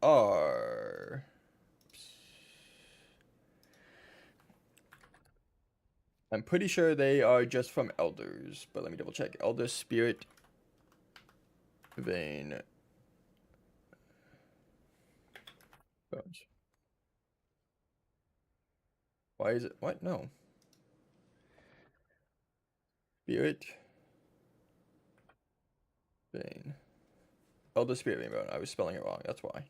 are... I'm pretty sure they are just from elders, but let me double check. Elder Spirit Vein. Bones. Why is it? What? No. Spirit Vein. Elder Spirit Vein Bone. I was spelling it wrong. That's why.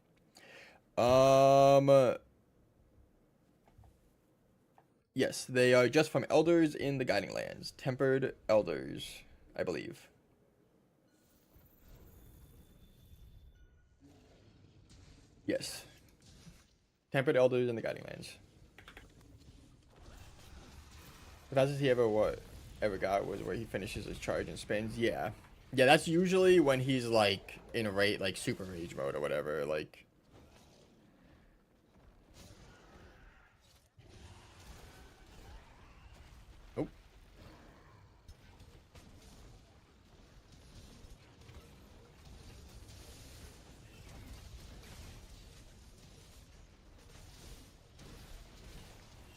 Yes, they are just from elders in the Guiding Lands. Tempered elders, I believe. Yes. Tempered elders in the Guiding Lands. The fastest he ever got was where he finishes his charge and spins. Yeah. Yeah, that's usually when he's like in rate, like super rage mode or whatever. Like, oh,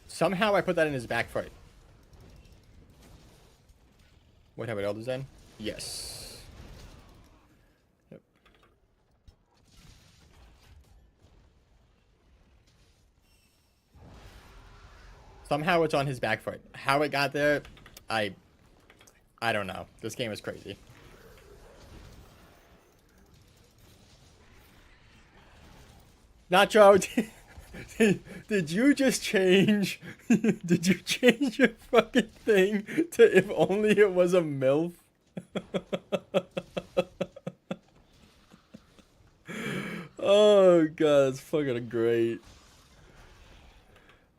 somehow I put that in his back foot. What type of elders then? Yes. Yep. Somehow it's on his back foot. How it got there, I I don't know. This game is crazy. Nacho, did you just change? Did you change your fucking thing to if only it was a MILF? Oh god, that's fucking great.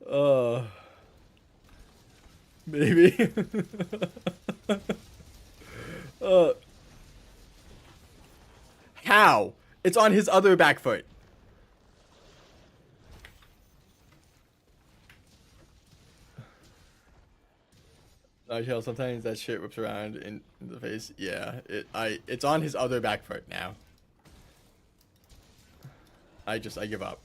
Oh, maybe. uh, how? It's on his other back foot. Nigel, sometimes that shit whips around in the face. Yeah, it's on his other back foot now. I give up.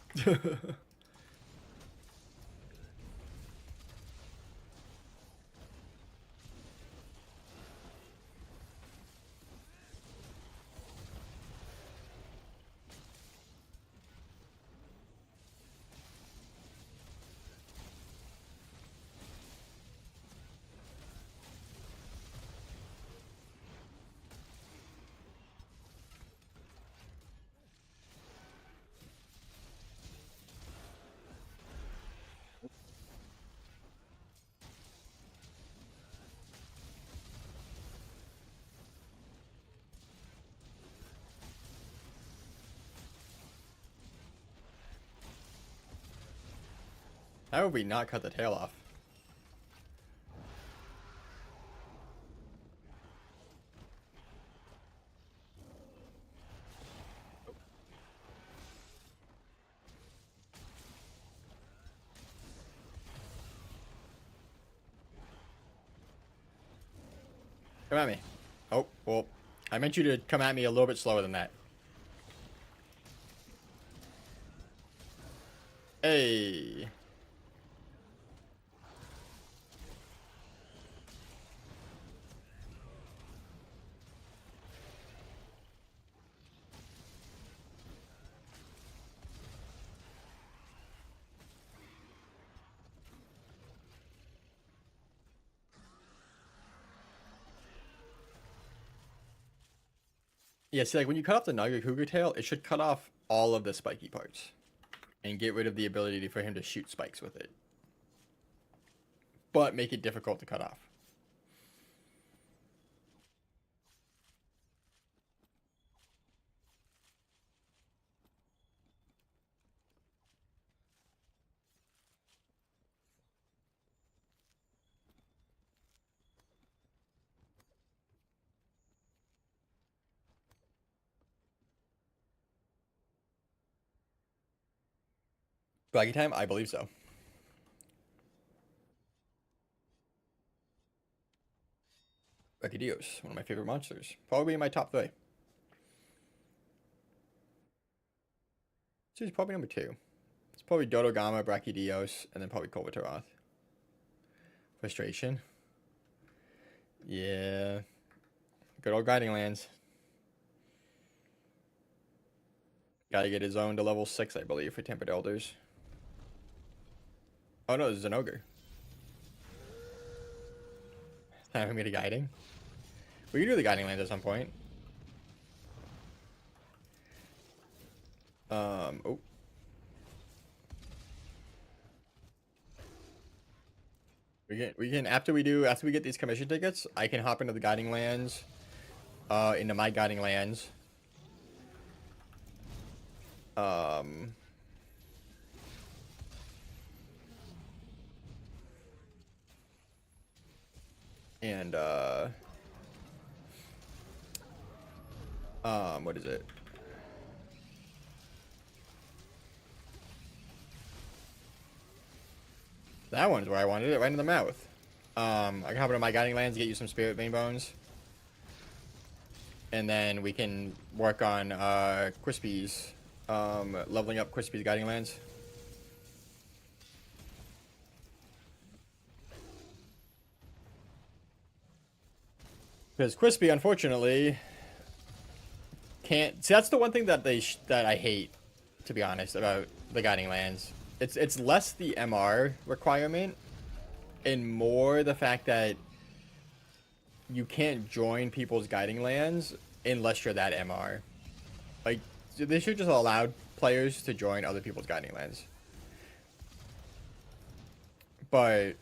How would we not cut the tail off? Come at me. Oh, well, I meant you to come at me a little bit slower than that. Hey. Yeah, see, like when you cut off the Naga Cougar tail, it should cut off all of the spiky parts and get rid of the ability for him to shoot spikes with it, but make it difficult to cut off. Baggy time? I believe so. Recadillos, one of my favorite monsters. Probably in my top 3. So he's probably number 2. It's probably Dodogama, Brachydios, and then probably Kolvataroth. Frustration. Yeah. Good old Guiding Lands. Gotta get his own to level 6, I believe, for Tempered Elders. Oh no, this is an Ogre. Time for me to Guiding. We can do the Guiding Lands at some point. Oh. We can after we get these commission tickets, I can hop into the Guiding Lands, into my Guiding Lands. And what is it? That one's where I wanted it, right in the mouth. I can hop into my Guiding Lands, get you some Spirit Vein Bones. And then we can work on Crispy's, leveling up Crispy's Guiding Lands. Because Crispy, unfortunately, can't... See, that's the one thing that that I hate, to be honest, about the Guiding Lands. It's less the MR requirement and more the fact that you can't join people's Guiding Lands unless you're that MR. Like, they should just allow players to join other people's Guiding Lands. But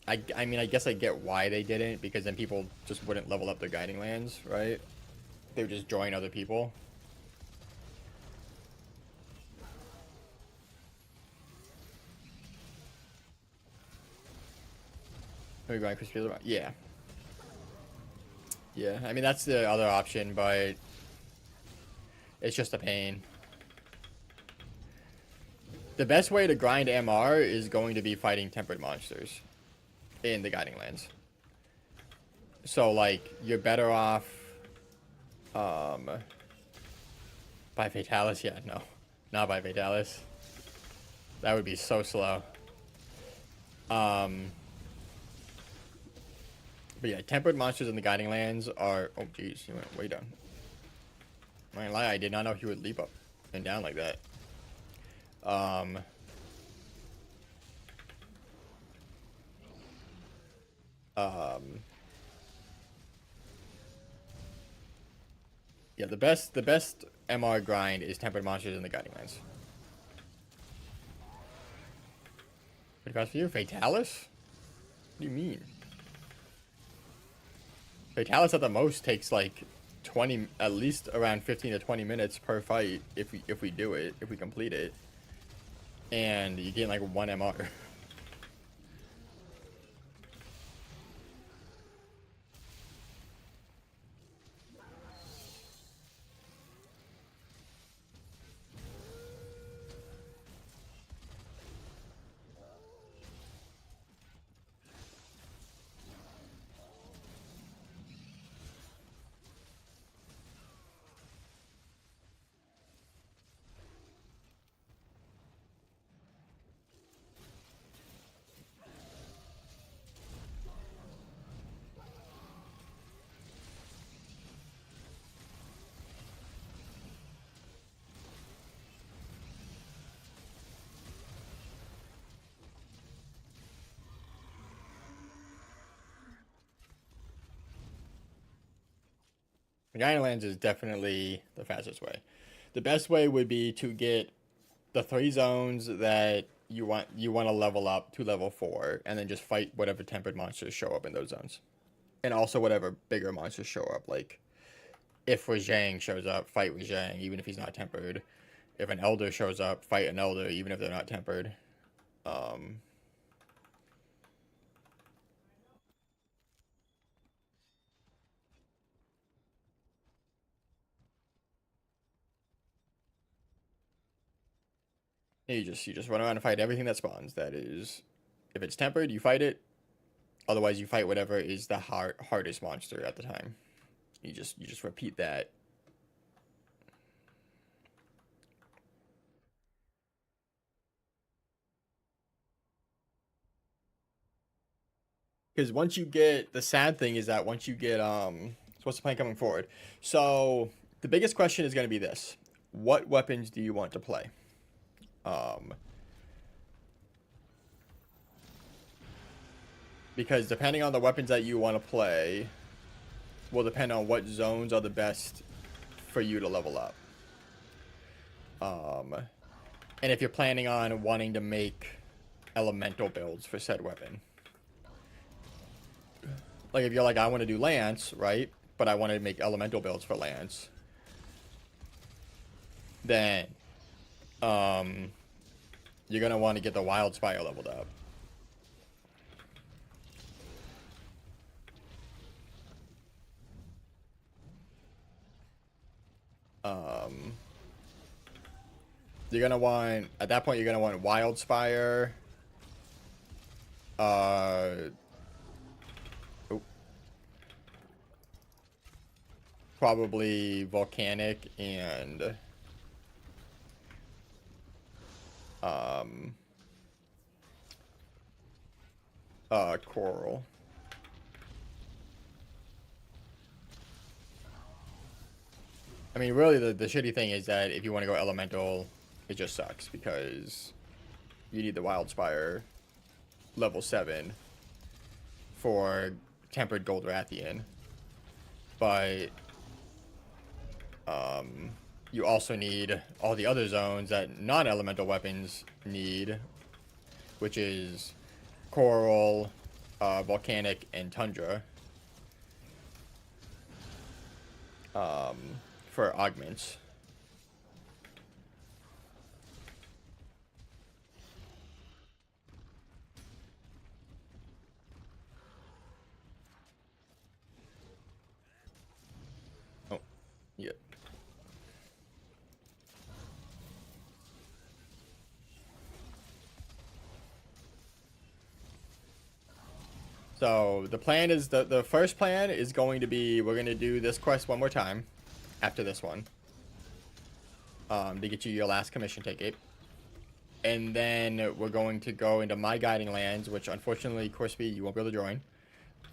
I mean, I guess I get why they didn't, because then people just wouldn't level up their Guiding Lands, right? They would just join other people. Are we going Crispy? Yeah. Yeah, I mean, that's the other option, but it's just a pain. The best way to grind MR is going to be fighting tempered monsters in the Guiding Lands. So, like, you're better off by Fatalis? Yeah, no. Not by Fatalis. That would be so slow. But yeah, tempered monsters in the Guiding Lands are... Oh, jeez, he went way down. I'm not gonna lie, I did not know he would leap up and down like that. Yeah, the best MR grind is tempered monsters in the Guiding Lands. What cost for you? Fatalis? What do you mean? Fatalis at the most takes like 20, at least around 15 to 20 minutes per fight if we do it, if we complete it. And you get like 1 MR. The Guiding Lands is definitely the fastest way. The best way would be to get the 3 zones that you want to level up to level 4, and then just fight whatever tempered monsters show up in those zones. And also whatever bigger monsters show up, like if Rajang shows up, fight Rajang, even if he's not tempered. If an Elder shows up, fight an Elder, even if they're not tempered. You just run around and fight everything that spawns. That is, if it's tempered, you fight it. Otherwise, you fight whatever is the hardest monster at the time. You just repeat that. Because once you get, the sad thing is that once you get, so what's the plan coming forward? So the biggest question is going to be this: what weapons do you want to play? Um, because depending on the weapons that you want to play, will depend on what zones are the best for you to level up. And if you're planning on wanting to make elemental builds for said weapon. Like if you're like, I want to do Lance, right? But I want to make elemental builds for Lance. Then, you're going to want to get the Wild Spire leveled up. You're going to want, at that point, you're going to want Wild Spire. Probably Volcanic and Coral. I mean, really, the shitty thing is that if you want to go Elemental, it just sucks because you need the Wild Spire level 7 for Tempered Gold Rathian. But you also need all the other zones that non-elemental weapons need, which is Coral, Volcanic, and Tundra. For augments. Oh, yeah. So the plan is, the first plan is going to be, we're going to do this quest one more time after this one, to get you your last commission ticket. And then we're going to go into My Guiding Lands, which unfortunately, Crispy, you won't be able to join.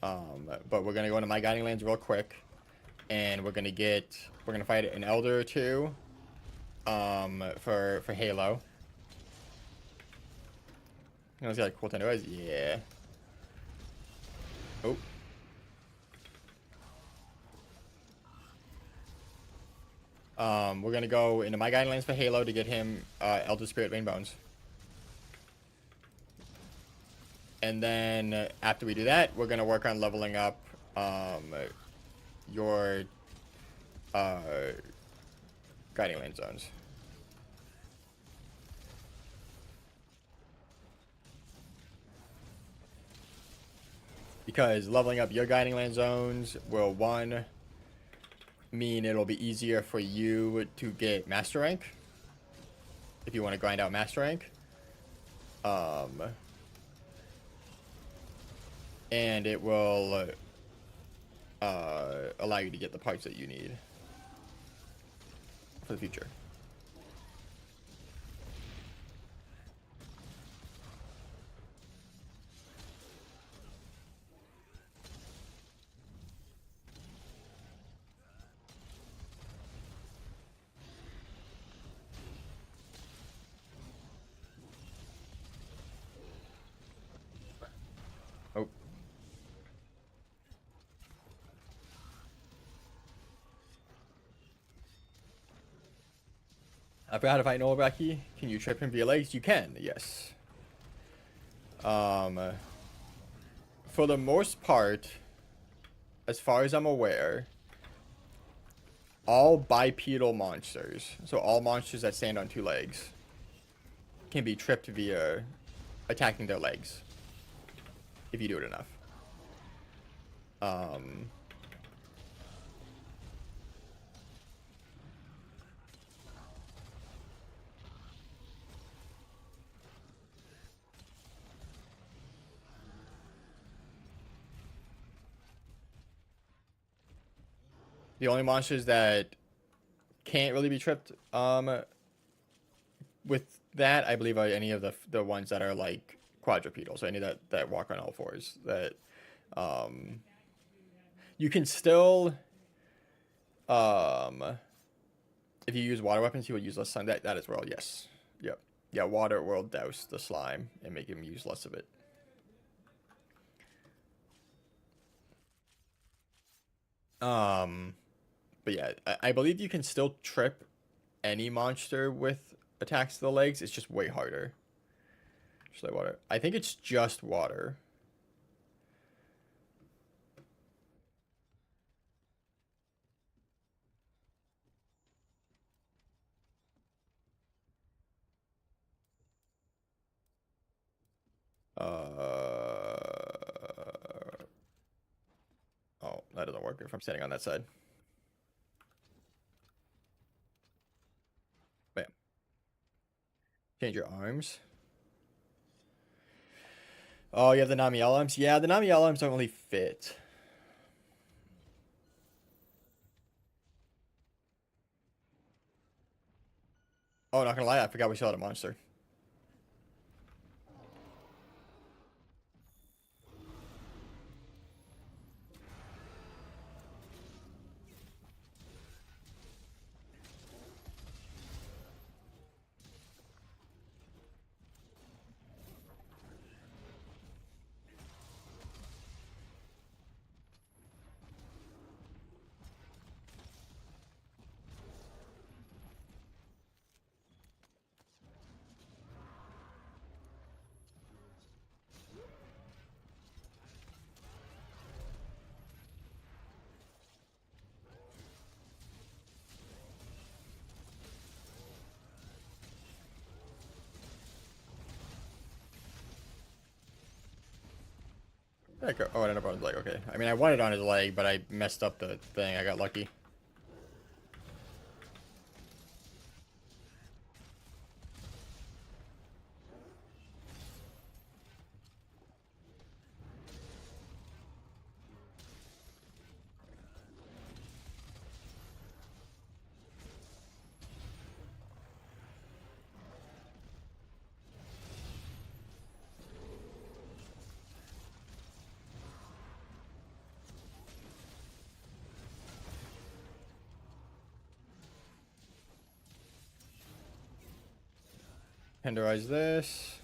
But we're going to go into My Guiding Lands real quick. And we're going to fight an Elder or two for Halo. You know, it's got a cool Tendo. Yeah. Oh. We're gonna go into My Guiding Lands for Halo to get him Elder Spirit Rain Bones. And then after we do that, we're gonna work on leveling up your Guiding Land zones. Because leveling up your Guiding Land zones will, one, mean it'll be easier for you to get Master Rank. If you want to grind out Master Rank. And it will allow you to get the parts that you need for the future. Oh. I forgot if I know Iraqi. Can you trip him via legs? You can, yes. For the most part, as far as I'm aware, all bipedal monsters, so all monsters that stand on 2 legs, can be tripped via attacking their legs, if you do it enough. The only monsters that can't really be tripped with that, I believe, are any of the ones that are like quadrupedal, so any that walk on all fours. That Um, you can still, um, if you use water weapons, he will use less slime. That is well, yes. Yep. Yeah, water will douse the slime and make him use less of it. Um, but yeah, I believe you can still trip any monster with attacks to the legs. It's just way harder. Just like water. I think it's just water. Oh, that doesn't work if I'm standing on that side. Bam. Change your arms. Oh, you have the Nami arms? Yeah, the Nami arms don't really fit. Oh, not gonna lie, I forgot we still had a monster. Oh, I ended up on his leg. Okay. I mean, I wanted on his leg, but I messed up the thing. I got lucky. Tenderize this.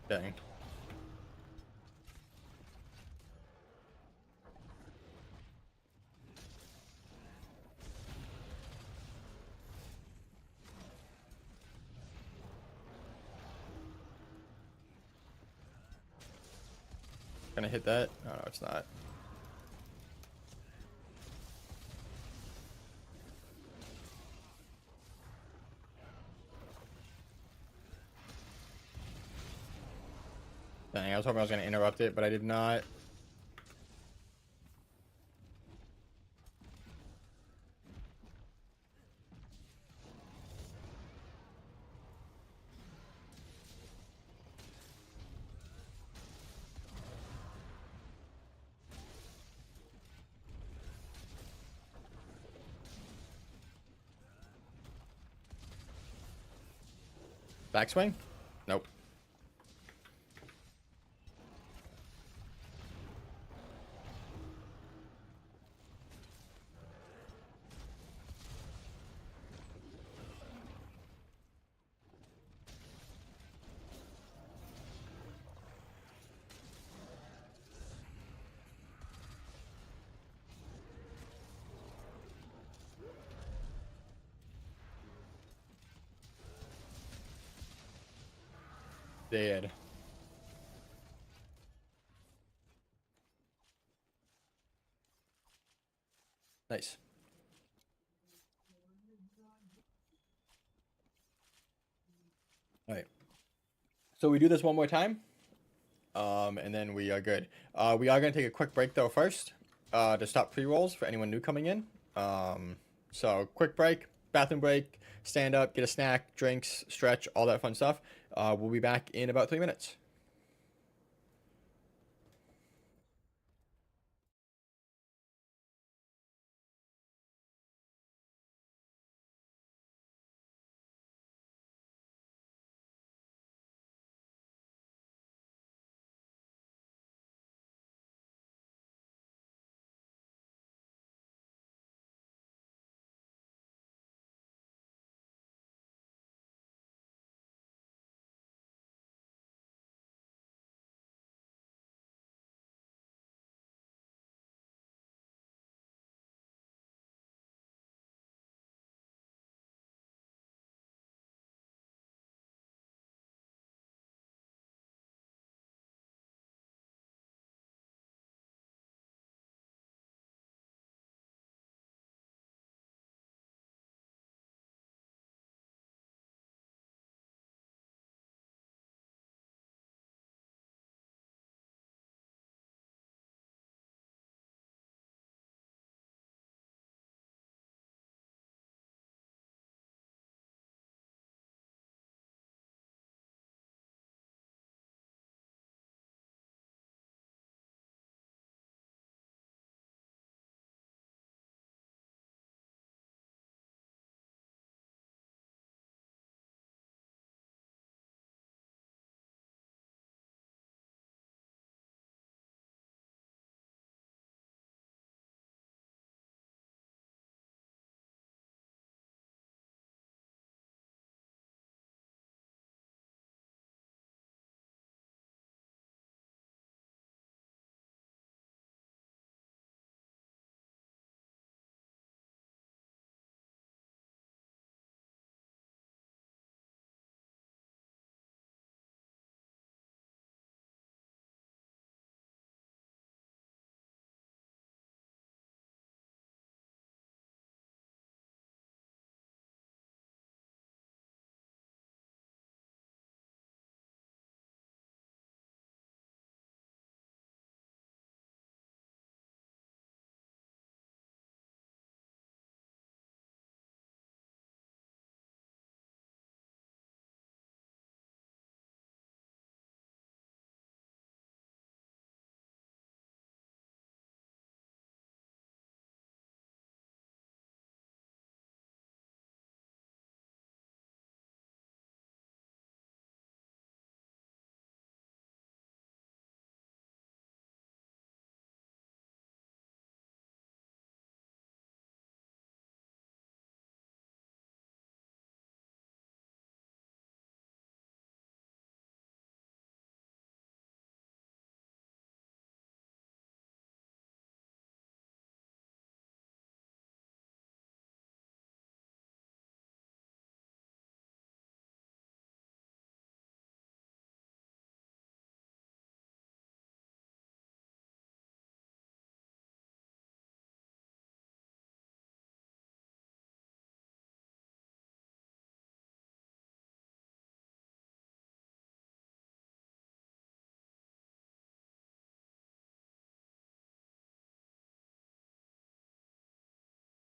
Dang. Gonna hit that? Oh, no, it's not. Dang, I was hoping I was gonna interrupt it, but I did not. Backswing? Nope. Dead. Nice. All right. So we do this one more time, and then we are good. We are gonna take a quick break though first, to stop pre-rolls for anyone new coming in. So quick break, bathroom break, stand up, get a snack, drinks, stretch, all that fun stuff. We'll be back in about 3 minutes.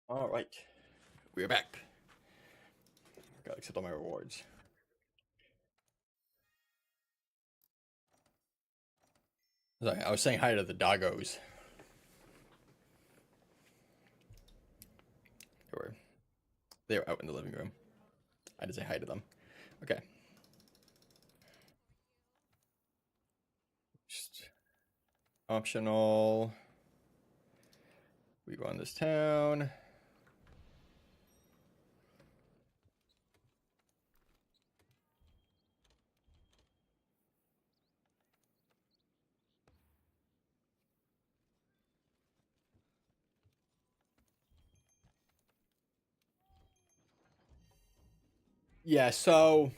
All right, we are back. Gotta accept all my rewards. Sorry, I was saying hi to the doggos. They were out in the living room. I had to say hi to them. Okay. Just optional. We run this town. Yeah, so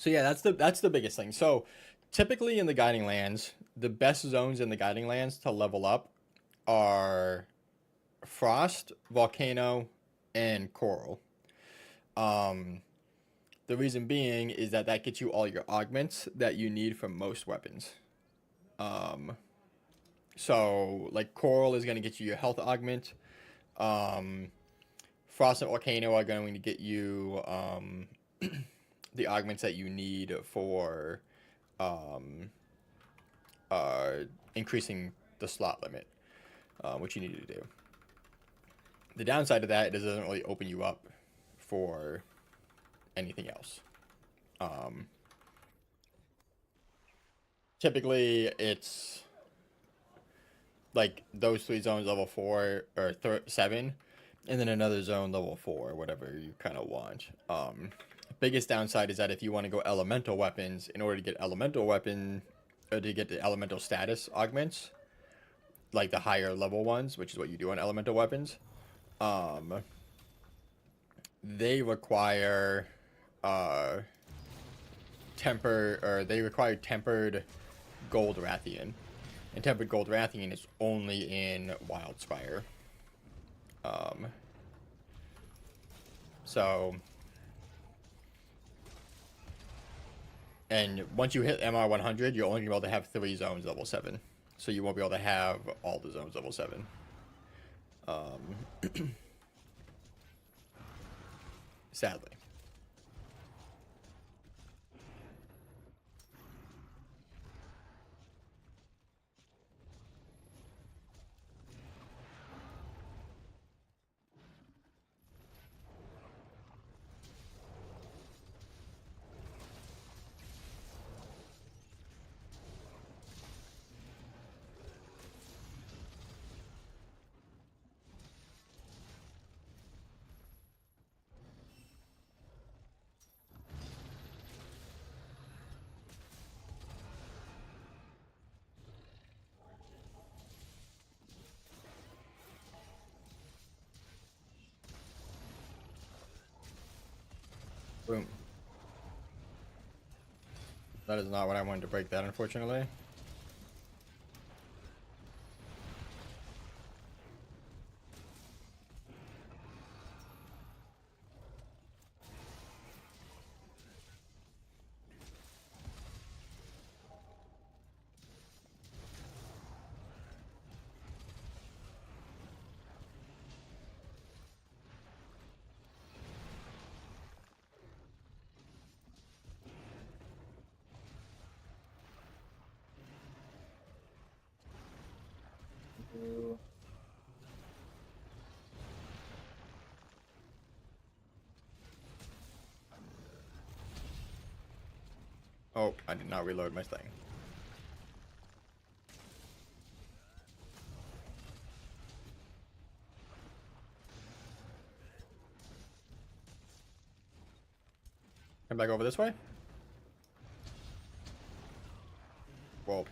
yeah, that's the biggest thing. So typically in the guiding lands, the best zones in the guiding lands to level up are frost, volcano, and coral. Um, the reason being is that that gets you all your augments that you need for most weapons. Um, so like coral is going to get you your health augment. Um, frost and volcano are going to get you the augments that you need for um, uh, increasing the slot limit, which you need to do. The downside of that is it doesn't really open you up for anything else. Um, typically, it's like those three zones level 4 or 7, and then another zone level 4, whatever you kind of want. Biggest downside is that if you want to go elemental weapons, in order to get elemental weapon, or to get the elemental status augments, like the higher level ones, which is what you do on elemental weapons, um, they require uh, they require tempered gold Rathian, and tempered gold Rathian is only in Wildspire. Um, so, and once you hit MR 100, you're only gonna be able to have 3 zones level 7, so you won't be able to have all the zones level 7. Sadly. Boom. That is not what I wanted to break that, unfortunately. Oh, I did not reload my thing. Come back over this way? Well,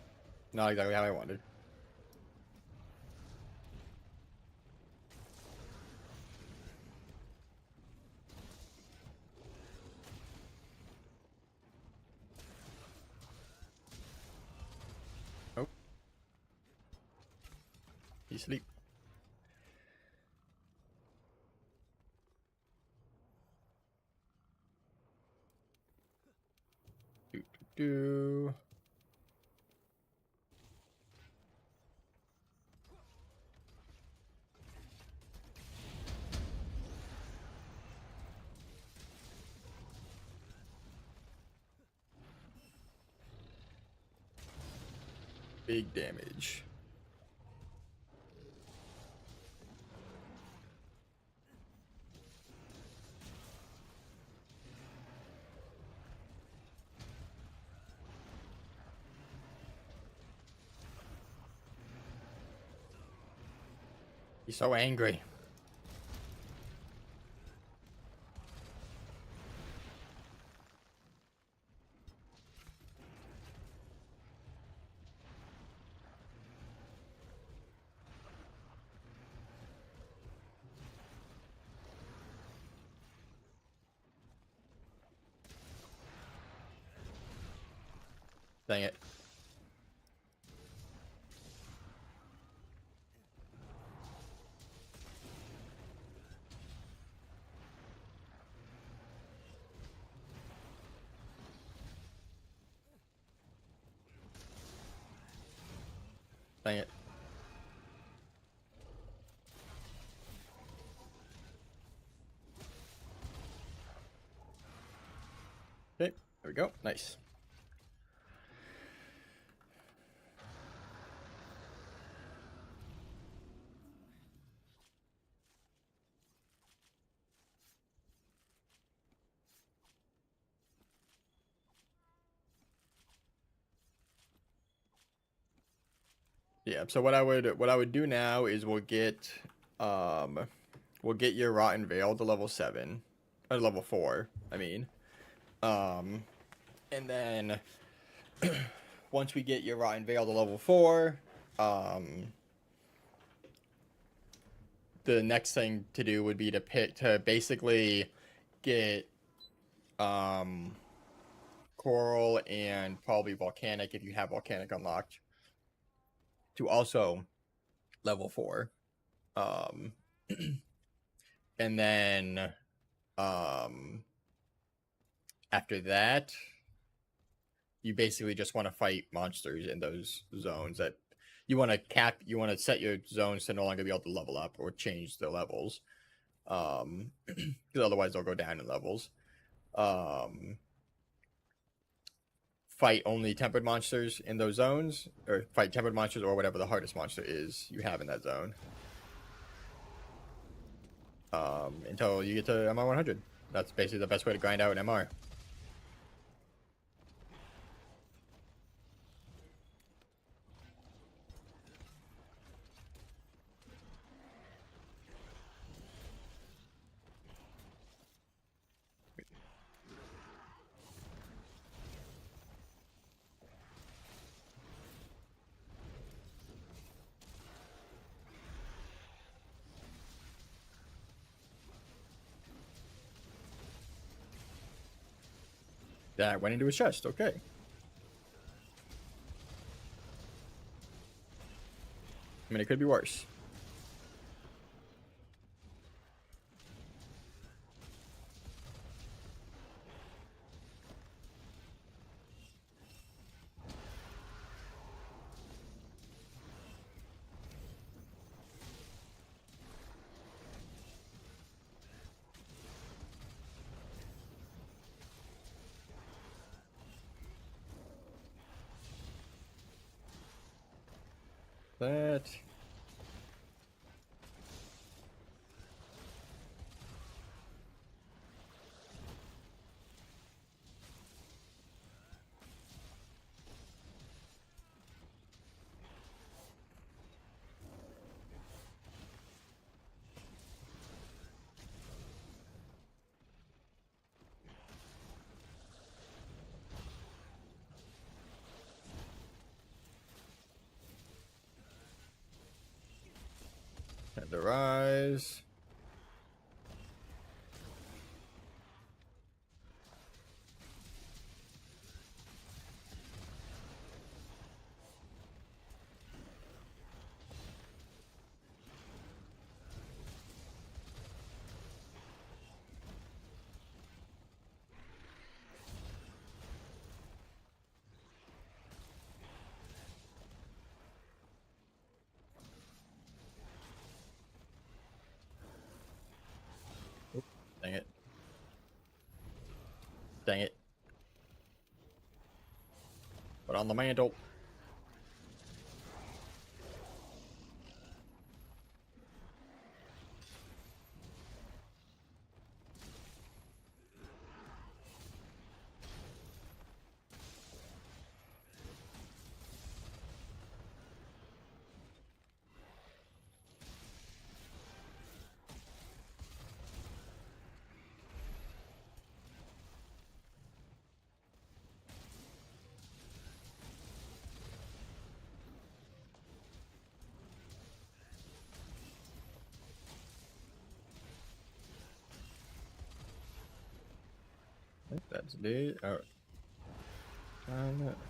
not exactly how I wanted. Oh, he's asleep. Do, do. Big damage. He's so angry. Dang it. Dang it. Okay, there we go. Nice. Yeah, so what I would do now is we'll get your Rotten Veil to level 7. Or level 4, I mean. And then once we get your Rotten Veil to level 4, the next thing to do would be to basically get Coral and probably Volcanic if you have Volcanic unlocked to also level 4. Um and then after that you basically just want to fight monsters in those zones that you want to set your zones to no longer be able to level up or change the levels. Because otherwise they'll go down in levels. Fight only tempered monsters in those zones, or fight tempered monsters or whatever the hardest monster is you have in that zone. Until you get to MR 100. That's basically the best way to grind out an MR. That went into his chest. Okay. I mean, it could be worse. That. Had to rise. Dang it. Dang it. Put on the mantle. Dude, all right.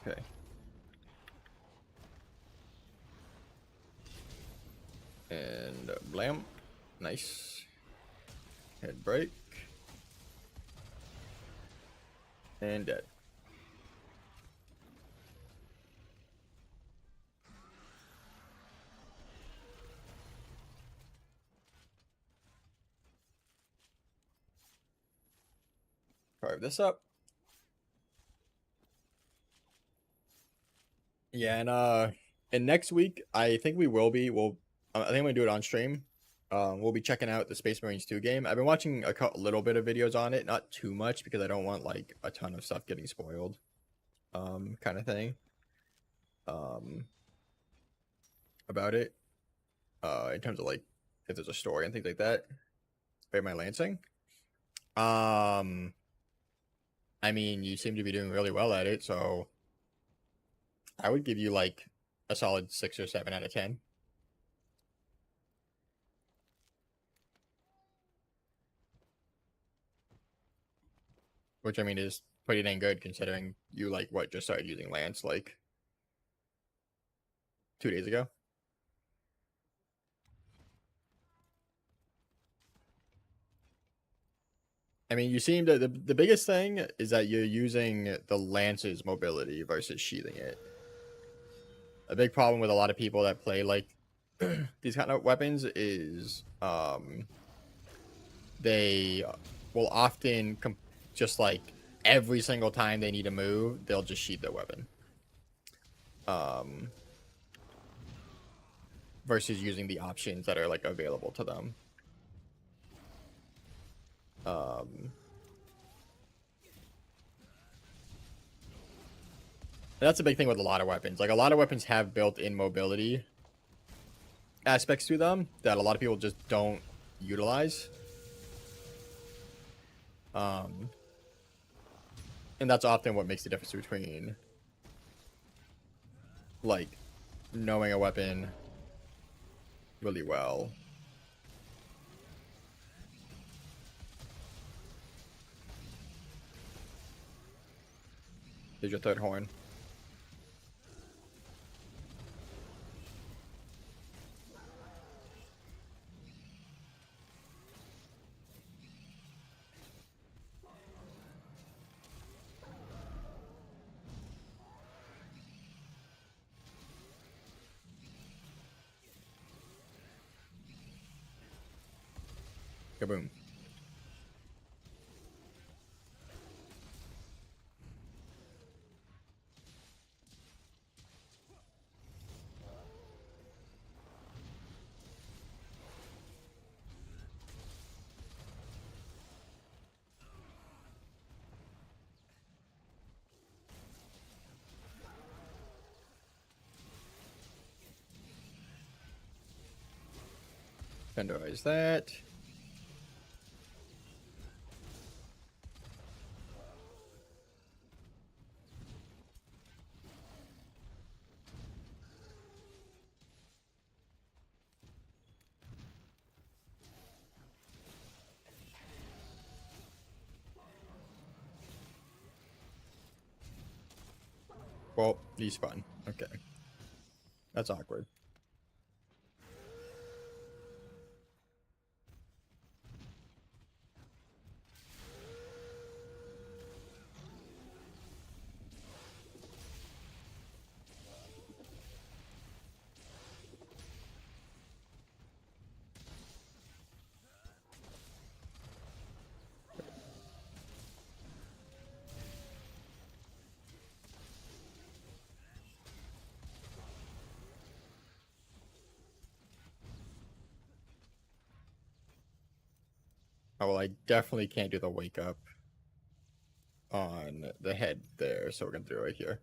Okay. And blam. Nice. Head break. And dead. Carve this up. Yeah, and next week I think I think I'm gonna do it on stream. We'll be checking out the Space Marines 2 game. I've been watching a little bit of videos on it, not too much because I don't want like a ton of stuff getting spoiled. Kind of thing. About it. In terms of like if there's a story and things like that. By my Lancing. I mean, you seem to be doing really well at it, so I would give you like a solid 6 or 7 out of 10. Which I mean is pretty dang good considering you like what just started using Lance like 2 days ago. I mean, you seem to the biggest thing is that you're using the Lance's mobility versus sheathing it. A big problem with a lot of people that play like these kind of weapons is they will often just like every single time they need to move, they'll just sheath their weapon. Versus using the options that are like available to them. That's a big thing with a lot of weapons. Like a lot of weapons have built-in mobility aspects to them that a lot of people just don't utilize. And that's often what makes the difference between like knowing a weapon really well. There's your third horn. Kaboom. Vendorize that. Well, he's fun. Okay. That's awkward. Oh, well, I definitely can't do the wake up on the head there, so we're gonna do it right here.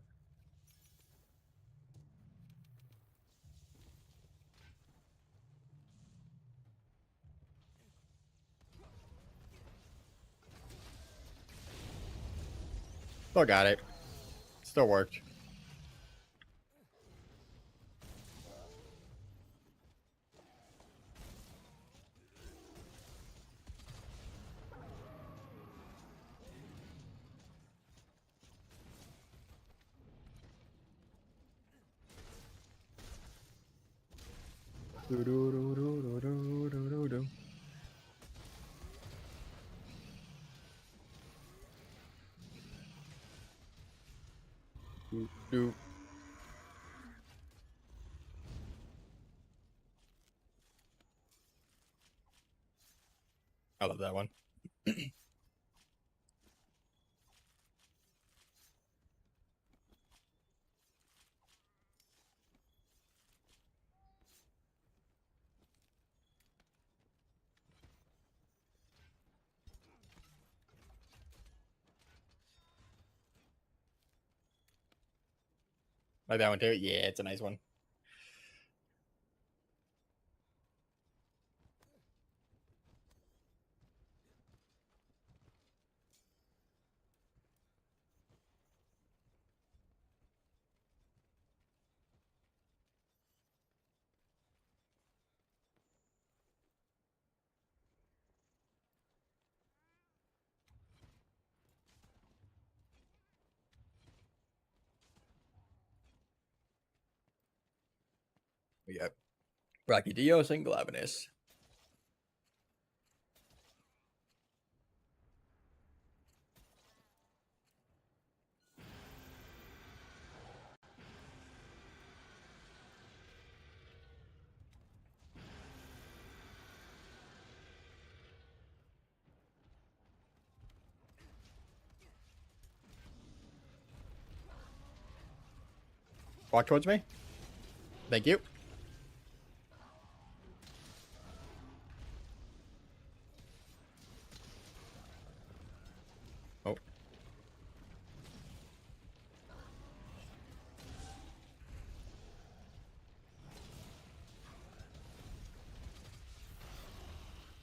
Still got it. Still worked. Do, do, do, do, do, do, do, do. Do, do. I love that one. Like that one too. Yeah, it's a nice one. We got Brachydios and Glavenus. Walk towards me. Thank you. Oh.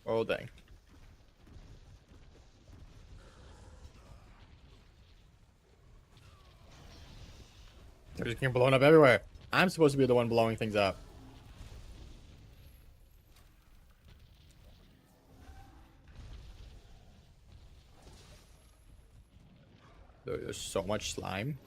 Oh, dang. They're just getting blown up everywhere. I'm supposed to be the one blowing things up. There's so much slime.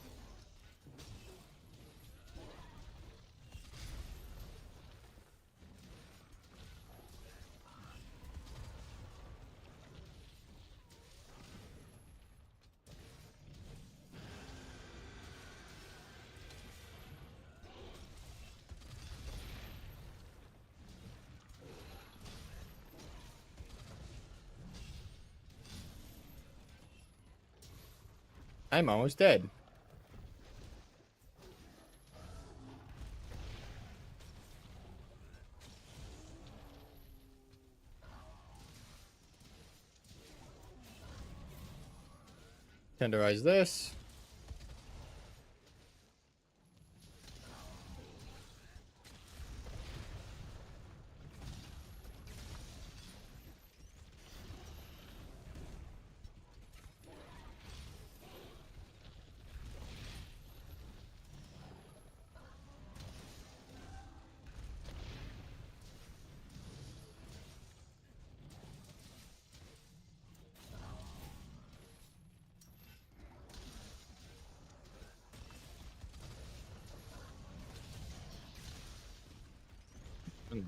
I'm almost dead. Tenderize this.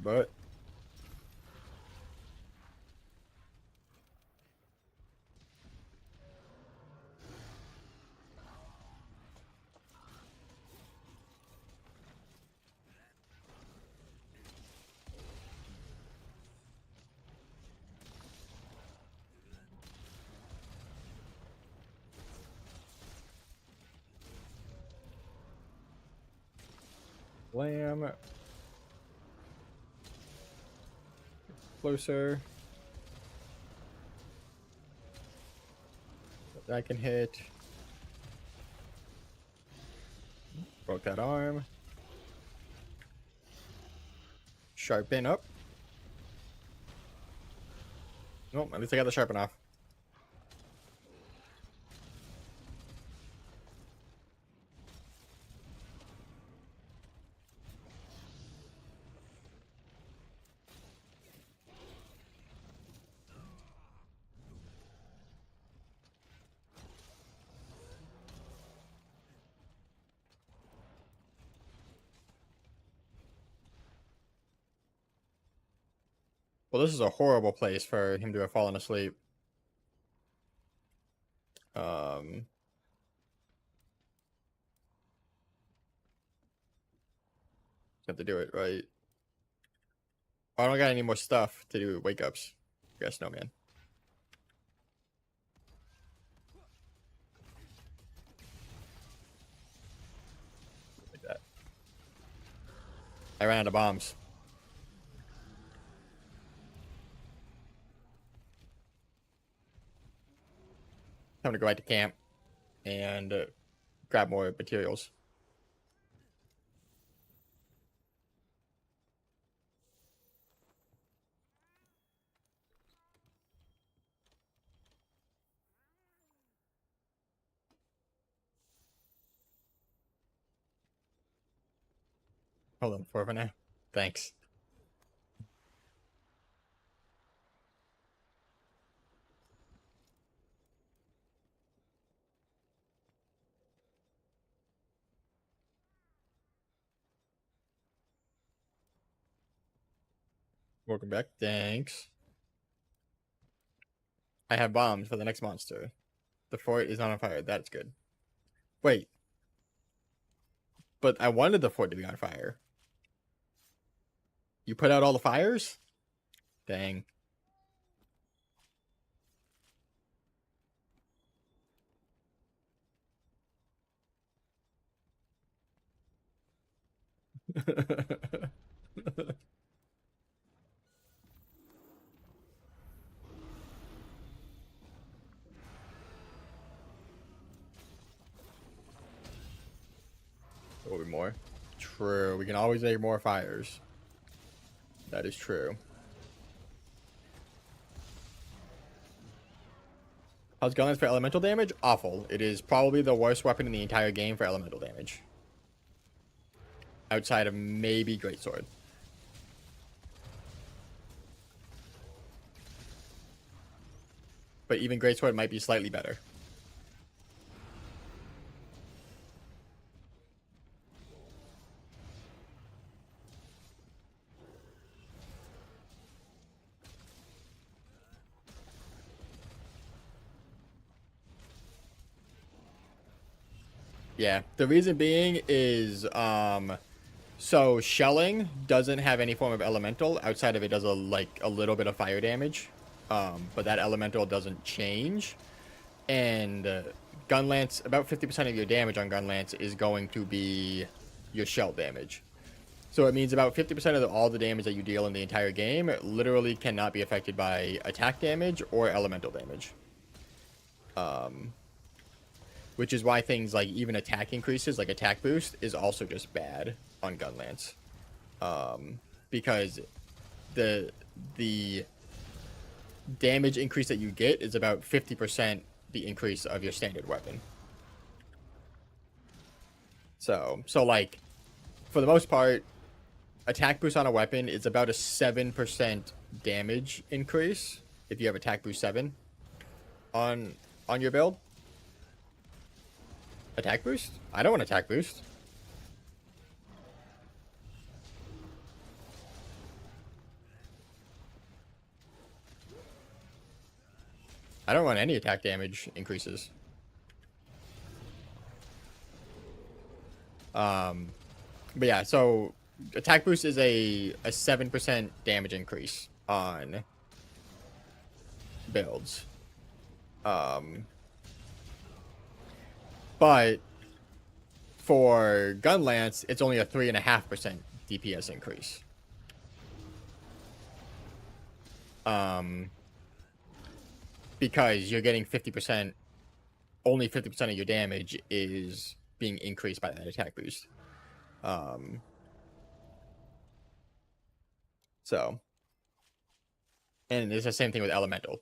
But lamb. Closer. That can hit. Broke that arm. Sharpen up. Nope, at least I got the sharpen off. Well, this is a horrible place for him to have fallen asleep. Have to do it, right? I don't got any more stuff to do wake ups. Yes, no, man. Like that. I ran out of bombs. Time to go back to camp and grab more materials. Hold on, for now. Thanks. Welcome back. Thanks. I have bombs for the next monster. The fort is not on fire. That's good. Wait. But I wanted the fort to be on fire. You put out all the fires? Dang. There will be more. True. We can always make more fires. That is true. How's Gunlance for elemental damage? Awful. It is probably the worst weapon in the entire game for elemental damage. Outside of maybe Greatsword. But even Greatsword might be slightly better. Yeah, the reason being is, so shelling doesn't have any form of elemental outside of it does a little bit of fire damage, but that elemental doesn't change. And Gunlance, about 50% of your damage on Gunlance is going to be your shell damage. So it means about 50% of all the damage that you deal in the entire game literally cannot be affected by attack damage or elemental damage. Which is why things like even attack increases, like attack boost, is also just bad on Gunlance. Because the damage increase that you get is about 50% the increase of your standard weapon. So like, for the most part, attack boost on a weapon is about a 7% damage increase if you have attack boost 7 on your build. Attack boost? I don't want attack boost. I don't want any attack damage increases. But yeah, so attack boost is a 7% damage increase on builds. But for Gunlance, it's only a 3.5% DPS increase. Because you're getting 50%, only 50% of your damage is being increased by that attack boost. So, and it's the same thing with Elemental.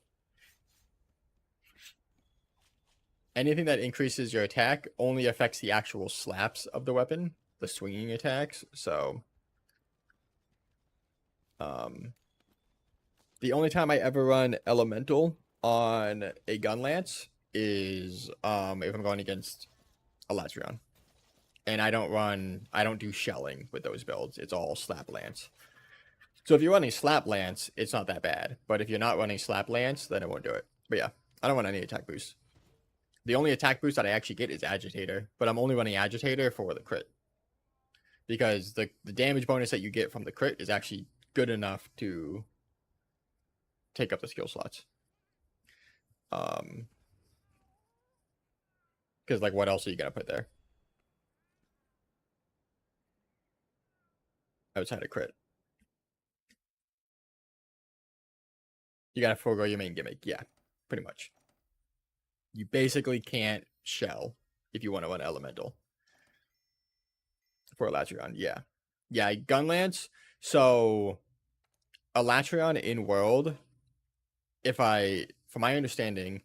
Anything that increases your attack only affects the actual slaps of the weapon, the swinging attacks. So, the only time I ever run Elemental on a Gunlance is if I'm going against a Latreon. And I don't do shelling with those builds. It's all slap lance. So if you're running slap lance, it's not that bad. But if you're not running slap lance, then it won't do it. But yeah, I don't want any attack boost. The only attack boost that I actually get is agitator, but I'm only running agitator for the crit. Because the damage bonus that you get from the crit is actually good enough to take up the skill slots. Because like, what else are you gonna put there outside of crit? You gotta forego your main gimmick. Yeah, pretty much. You basically can't shell if you want to run elemental for Elatrion. Yeah, yeah, Gunlance. So Elatrion in world, from my understanding,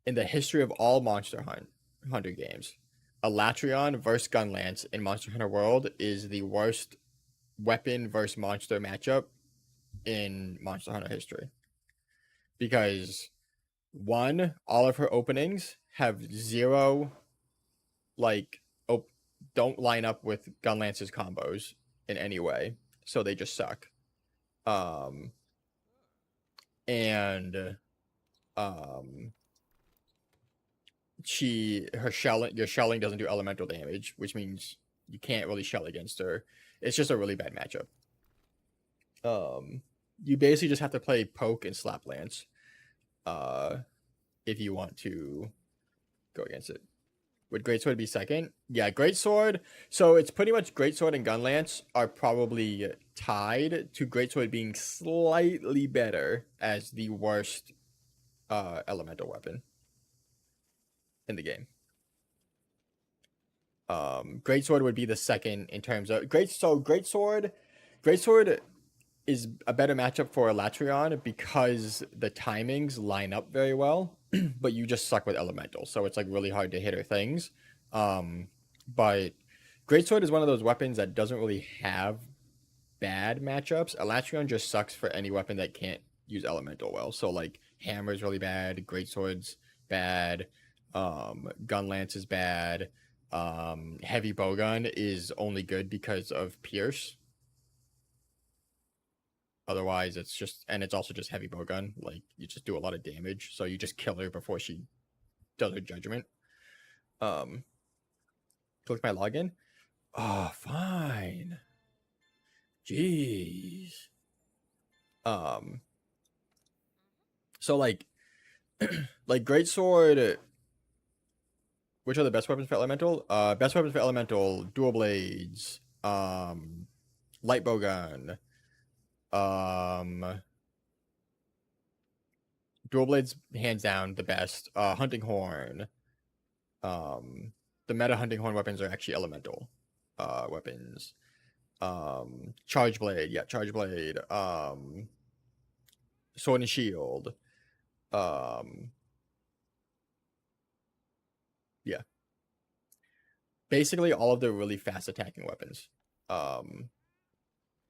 in the history of all Hunter games, Elatrion versus Gunlance in Monster Hunter World is the worst weapon versus monster matchup in Monster Hunter history. Because one, all of her openings have zero, like, don't line up with Gunlance's combos in any way, so they just suck. And your shelling doesn't do elemental damage, which means you can't really shell against her. It's just a really bad matchup. You basically just have to play poke and slap lance, if you want to go against it. Would Greatsword be second? Yeah, Greatsword. So it's pretty much Greatsword and Gunlance are probably tied to Greatsword being slightly better as the worst elemental weapon in the game. Greatsword would be the second in terms of Greatsword is a better matchup for Elatrion because the timings line up very well, but you just suck with elemental, so it's like really hard to hit her things. But Greatsword is one of those weapons that doesn't really have bad matchups. Elatrion just sucks for any weapon that can't use elemental well. So like Hammer's really bad, Greatsword's bad, Gunlance is bad, Heavy Bowgun is only good because of Pierce. Otherwise, it's also just Heavy Bowgun. Like, you just do a lot of damage, so you just kill her before she does her judgment. Click my login. Oh, fine. Jeez. So like, like Greatsword. Which are the best weapons for elemental? Best weapons for elemental: dual blades, light bowgun, dual blades hands down the best. Hunting horn. The meta hunting horn weapons are actually elemental weapons. Charge blade, yeah, charge blade. Sword and shield. Yeah. Basically all of the really fast attacking weapons.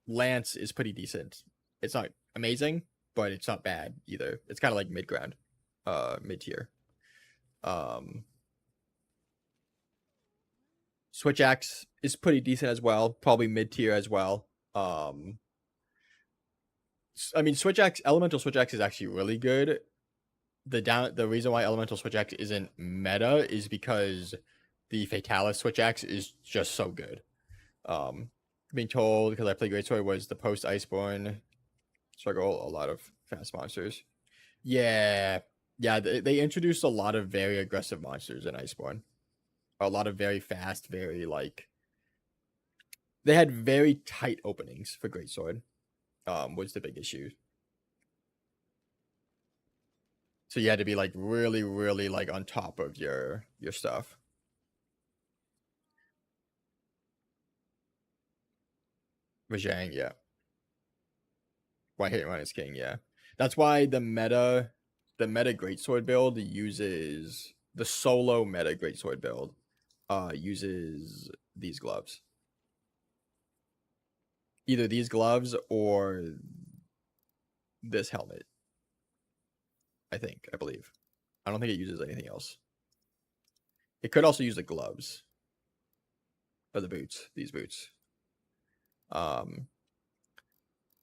Lance is pretty decent. It's not amazing, but it's not bad either. It's kind of like mid ground, mid tier. Switch axe is pretty decent as well, probably mid tier as well. I mean, switch axe, elemental switch axe is actually really good. The reason why elemental switch axe isn't meta is because the Fatalis switch axe is just so good. Being told, because I played Greatsword, was the post Iceborne struggle a lot of fast monsters. Yeah, yeah, they introduced a lot of very aggressive monsters in Iceborne. A lot of very fast, very like. They had very tight openings for Greatsword. Was the big issue. So you had to be like really, really like on top of your stuff. Vajang, yeah. Why hit run is king, yeah. That's why the meta greatsword build uses the solo meta greatsword build uses these gloves. Either these gloves or this helmet. I believe. I don't think it uses anything else. It could also use the gloves. Or the boots, these boots.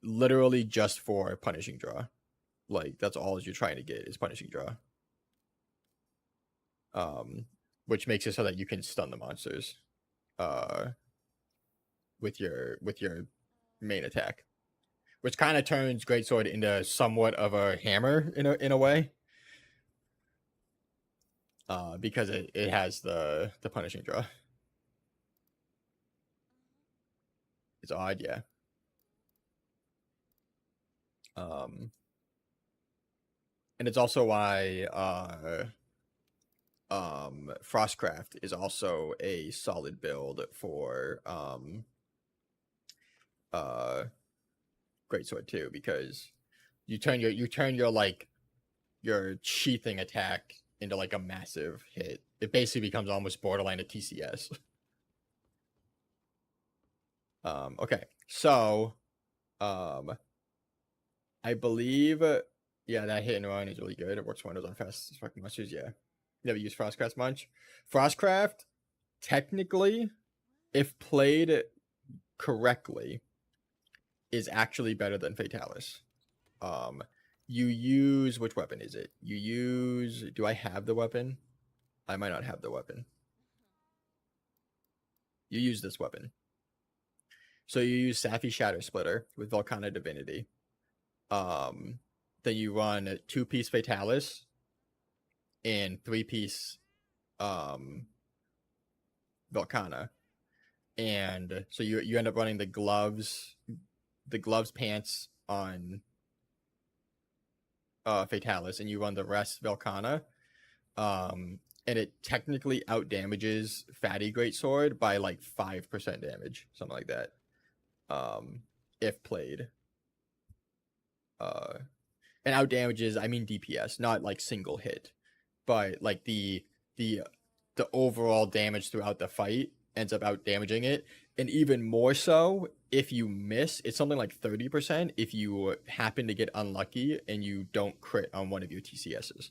literally just for punishing draw. Like that's all you're trying to get is punishing draw. Which makes it so that you can stun the monsters with your main attack. Which kind of turns Greatsword into somewhat of a hammer in a way. Because it has the punishing draw. It's odd, yeah. And it's also why Frostcraft is also a solid build for Greatsword too, because you turn your like your sheathing attack into like a massive hit. It basically becomes almost borderline a TCS. Okay, so I believe yeah, that hit and run is really good. It works wonders on fast fucking monsters. Yeah, never used Frostcraft much. Frostcraft, technically, if played correctly, is actually better than Fatalis. You use which weapon is it? You use. Do I have the weapon? I might not have the weapon. You use this weapon. So you use Safi Shatter Splitter with Volcana Divinity. Then you run a 2-piece Fatalis and 3-piece Volcana. And so you end up running the gloves pants on Fatalis, and you run the rest Velcana. And it technically out damages Fatty Greatsword by like 5% damage, something like that. If played. And out damages, I mean DPS, not like single hit, but like the overall damage throughout the fight ends up out damaging it, and even more so if you miss, it's something like 30% if you happen to get unlucky and you don't crit on one of your TCSs.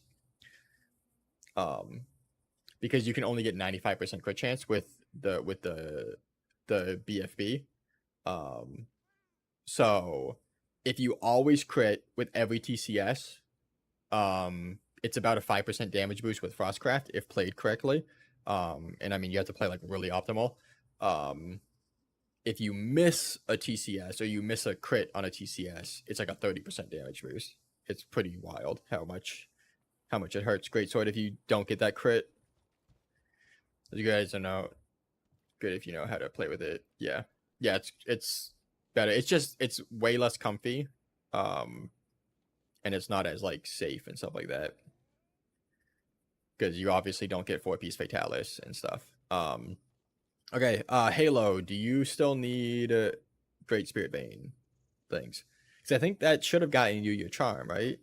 Because you can only get 95% crit chance with the BFB. So if you always crit with every TCS, it's about a 5% damage boost with Frostcraft if played correctly. And I mean, you have to play like really optimal. If you miss a TCS or you miss a crit on a TCS, it's like a 30% damage boost. It's pretty wild how much it hurts Greatsword if you don't get that crit. As you guys know, good if you know how to play with it. Yeah, it's better. It's way less comfy, and it's not as like safe and stuff like that because you obviously don't get 4-piece Fatalis and stuff. Okay, Halo, do you still need Great Spirit Vein things? Because I think that should have gotten you your charm, right?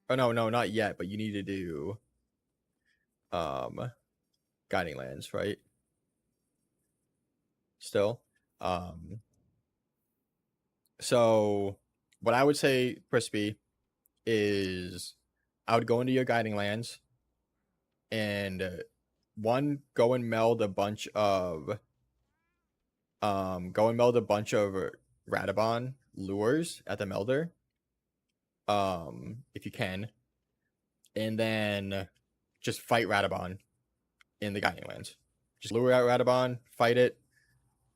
Oh no, not yet, but you need to do Guiding Lands, right? Still. So what I would say, Crispy, is I would go into your Guiding Lands and one, go and meld a bunch of Radabon lures at the melder. If you can. And then just fight Radabon in the Guiding Lands. Just lure out Radabon, fight it,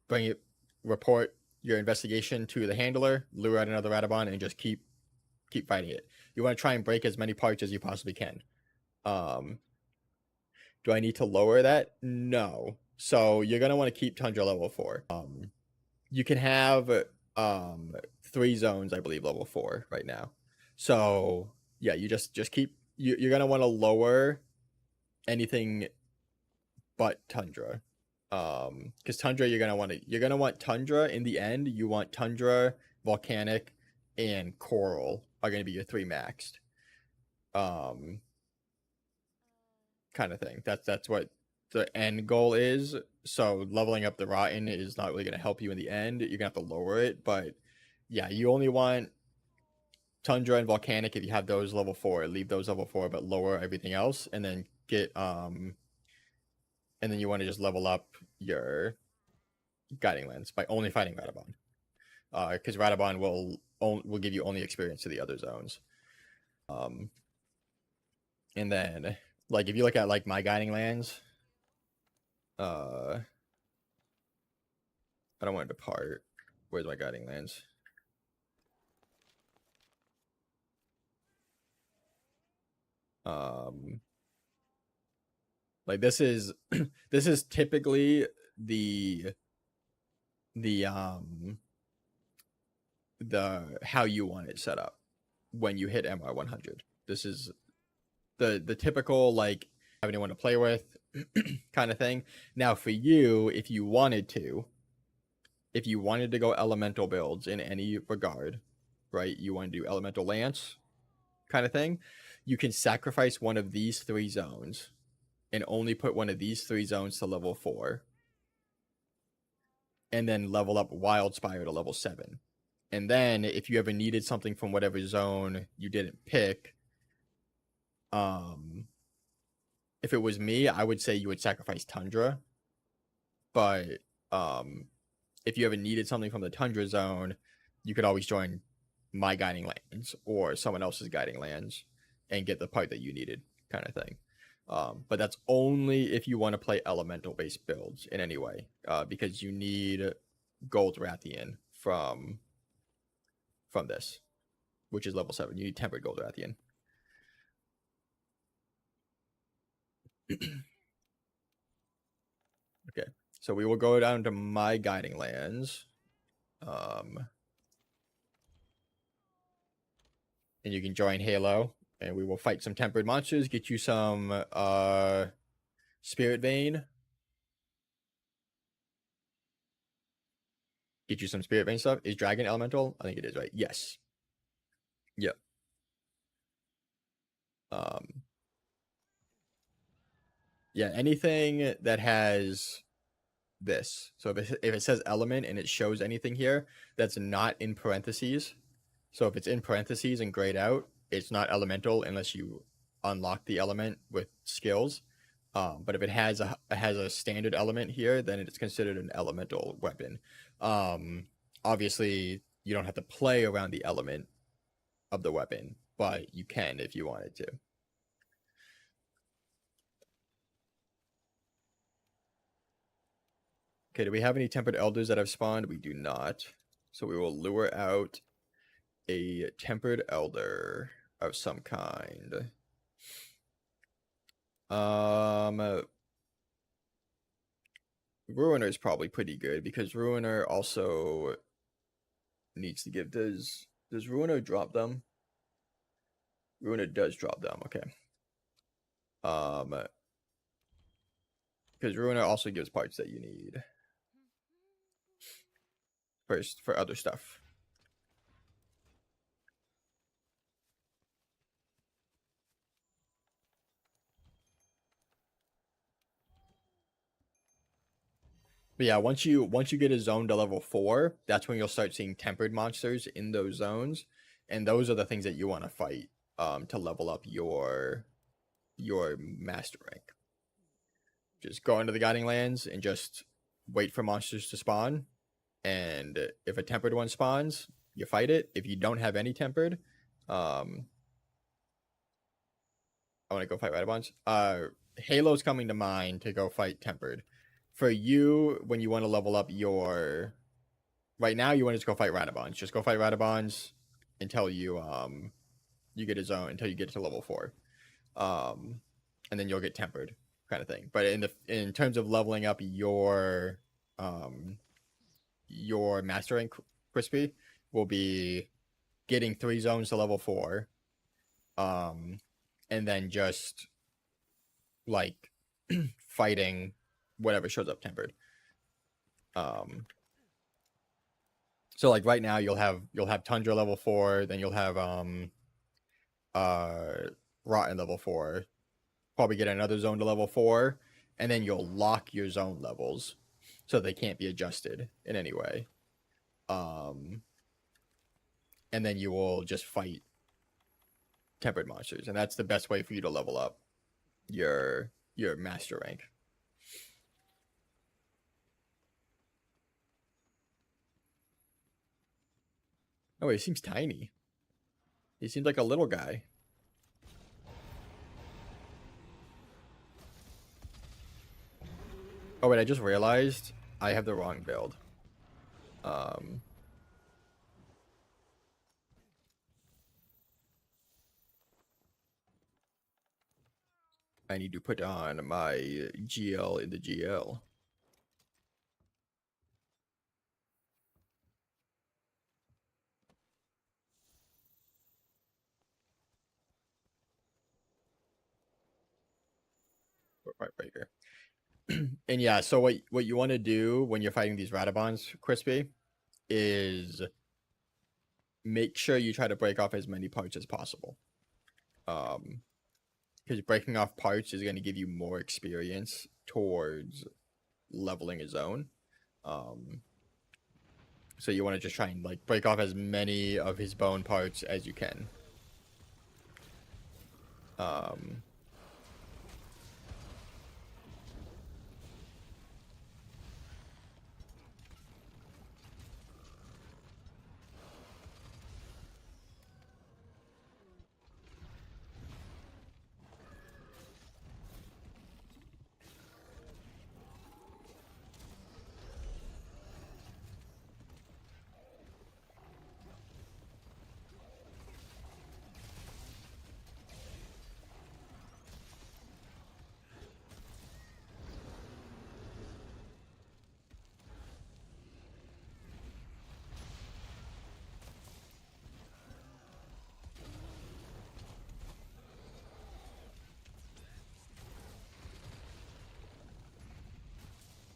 bring it, report your investigation to the handler, lure out another Radabon, and just keep fighting it. You want to try and break as many parts as you possibly can. Do I need to lower that? No. So you're gonna want to keep Tundra level 4. You can have 3 zones, I believe, level 4 right now. So yeah, you just keep you're gonna want to lower anything but Tundra. Because Tundra you're gonna want Tundra in the end. You want Tundra, Volcanic, and Coral are gonna be your 3 maxed. Kind of thing. That's what the end goal is. So leveling up the Rotten is not really gonna help you in the end. You're gonna have to lower it, but yeah, you only want Tundra and Volcanic if you have those level 4. Leave those level 4, but lower everything else, and then get and then you want to just level up your Guiding Lands by only fighting Radabon. because Radabon will give you only experience to the other zones. And then like if you look at like my guiding lands, I don't want to depart. Where's my guiding lands? Like this is this is typically the the how you want it set up when you hit MR 100. This is the typical like have anyone to play with kind of thing. Now for you, if you wanted to go elemental builds in any regard, right? You want to do elemental lance kind of thing, you can sacrifice one of these 3 zones and only put one of these 3 zones to level 4 and then level up Wildspire to level 7. And then if you ever needed something from whatever zone you didn't pick, if it was me, I would say you would sacrifice Tundra. But if you ever needed something from the Tundra zone, you could always join my guiding lands or someone else's guiding lands and get the part that you needed, kind of thing. But that's only if you want to play elemental based builds in any way, because you need Gold Rathian from this, which is level 7. You need tempered Gold Rathian. Okay, so we will go down to my guiding lands. And you can join Halo, and we will fight some tempered monsters, get you some Spirit Vein. Get you some Spirit Vein stuff. Is Dragon Elemental? I think it is, right? Yes. Yep. Yeah, anything that has this. So if it says element and it shows anything here that's not in parentheses, so if it's in parentheses and grayed out, it's not elemental unless you unlock the element with skills. But if it has a standard element here, then it's considered an elemental weapon. Obviously, you don't have to play around the element of the weapon, but you can if you wanted to. Okay, do we have any tempered elders that have spawned? We do not. So we will lure out a tempered elder of some kind. Ruiner is probably pretty good because Ruiner also needs to give. Does Ruiner drop them? Ruiner does drop them. Okay. Because Ruiner also gives parts that you need first for other stuff. But yeah, once you get a zone to level 4, that's when you'll start seeing tempered monsters in those zones, and those are the things that you want to fight to level up your master rank. Just go into the guiding lands and just wait for monsters to spawn, and if a tempered one spawns, you fight it. If you don't have any tempered, I want to go fight Radabons. Halo's coming to mind to go fight tempered. For you, when you want to level up your right now, you want to just go fight Radabons. Just go fight Radabons until you you get a zone until you get to level 4, and then you'll get tempered, kind of thing. But in terms of leveling up your master rank, Crispy will be getting 3 zones to level 4, and then just like fighting whatever shows up tempered. So like right now you'll have Tundra level 4, then you'll have Rotten level 4, probably get another zone to level 4, and then you'll lock your zone levels so they can't be adjusted in any way. And then you will just fight tempered monsters, and that's the best way for you to level up your master rank. Oh, he seems tiny. He seems like a little guy. Oh wait, I just realized I have the wrong build. Um, I need to put on my GL in the GL. Right here. And yeah, so what you want to do when you're fighting these Radabons, Crispy, is make sure you try to break off as many parts as possible. Because breaking off parts is going to give you more experience towards leveling a zone. Um, so you want to just try and like break off as many of his bone parts as you can. Um,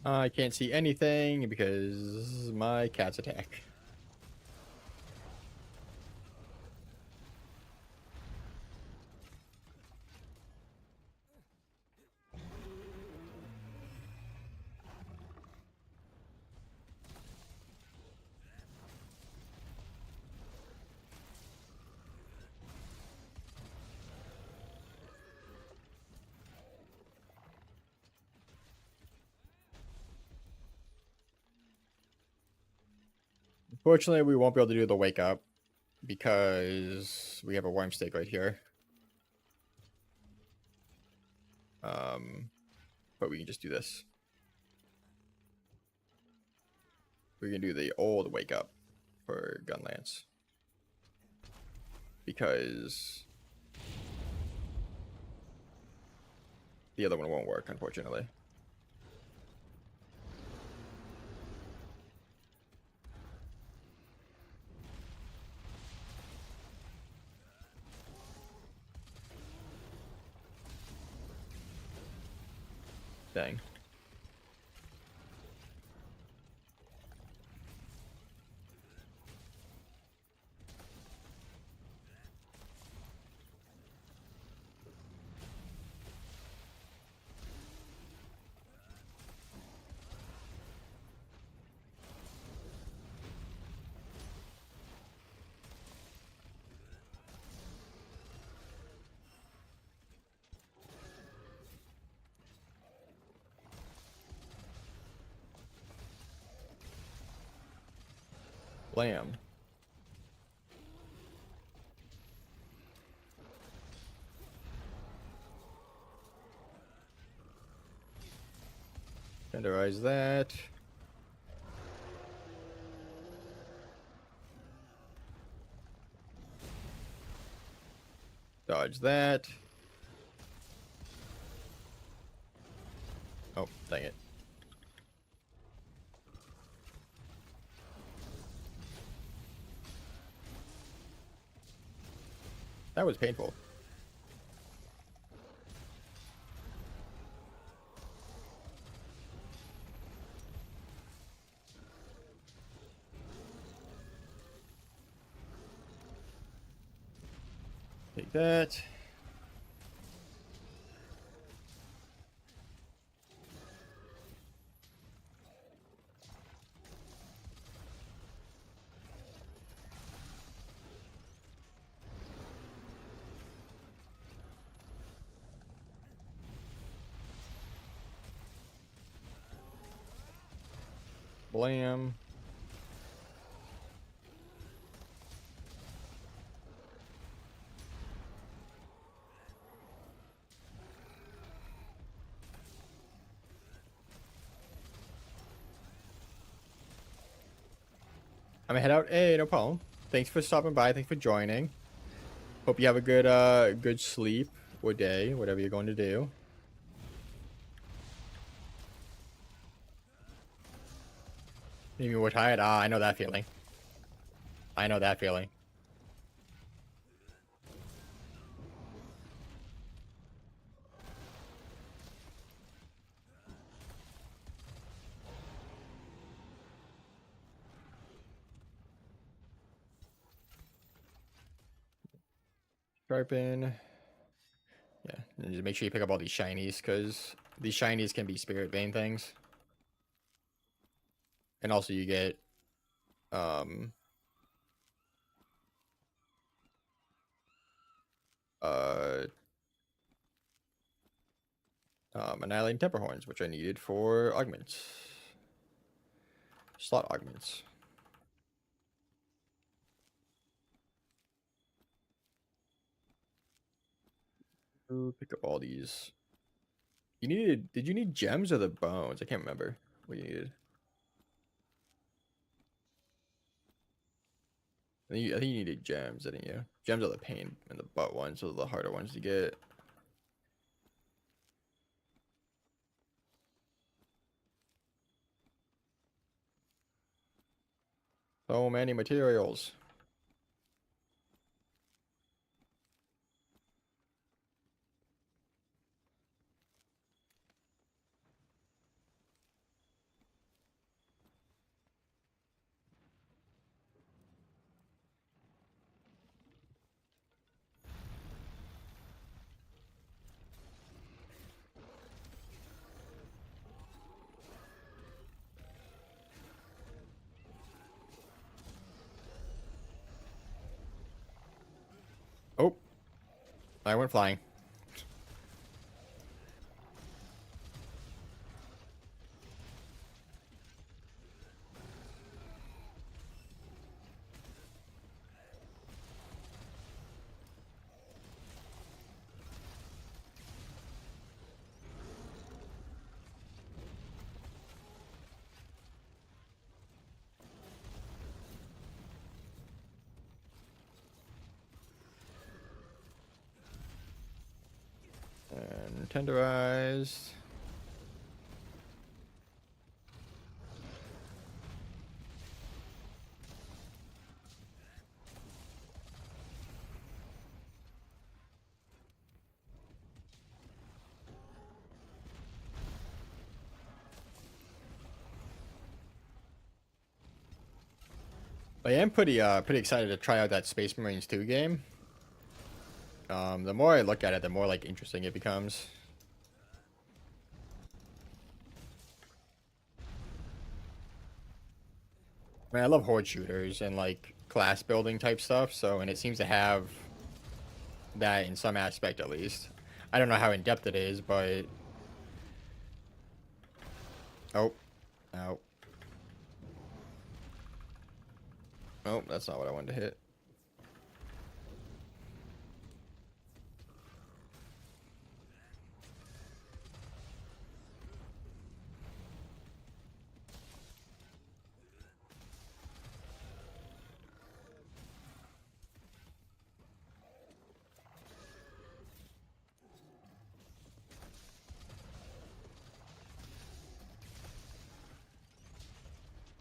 I can't see anything because my cat's attack. Unfortunately, we won't be able to do the wake up because we have a worm stake right here. But we can just do this. We can do the old wake up for Gunlance because the other one won't work, unfortunately. Dang. Blam. Tenderize that. Dodge that. Oh, dang it. That was painful. Take that. Blam. I'm gonna head out. Hey, no problem. Thanks for stopping by. Thanks for joining. Hope you have a good sleep or day, whatever you're going to do. Maybe we're tired. Ah, I know that feeling. I know that feeling. Sharpen. Yeah, and just make sure you pick up all these shinies, because these shinies can be spirit vein things. And also you get um uh annihilating temper horns, which I needed for augments. Slot augments. Ooh, pick up all these. You needed, did you need gems or the bones? I can't remember what you needed. I think you needed gems, didn't you? Gems are the pain in the butt ones, so the harder ones to get. So many materials. Oh, I went flying. And tenderized. I am pretty excited to try out that Space Marines 2 game. The more I look at it, the more like interesting it becomes. I mean, I love horde shooters and like class building type stuff, so and it seems to have that in some aspect at least. I don't know how in depth it is, but oh, oh, oh, that's not what I wanted to hit.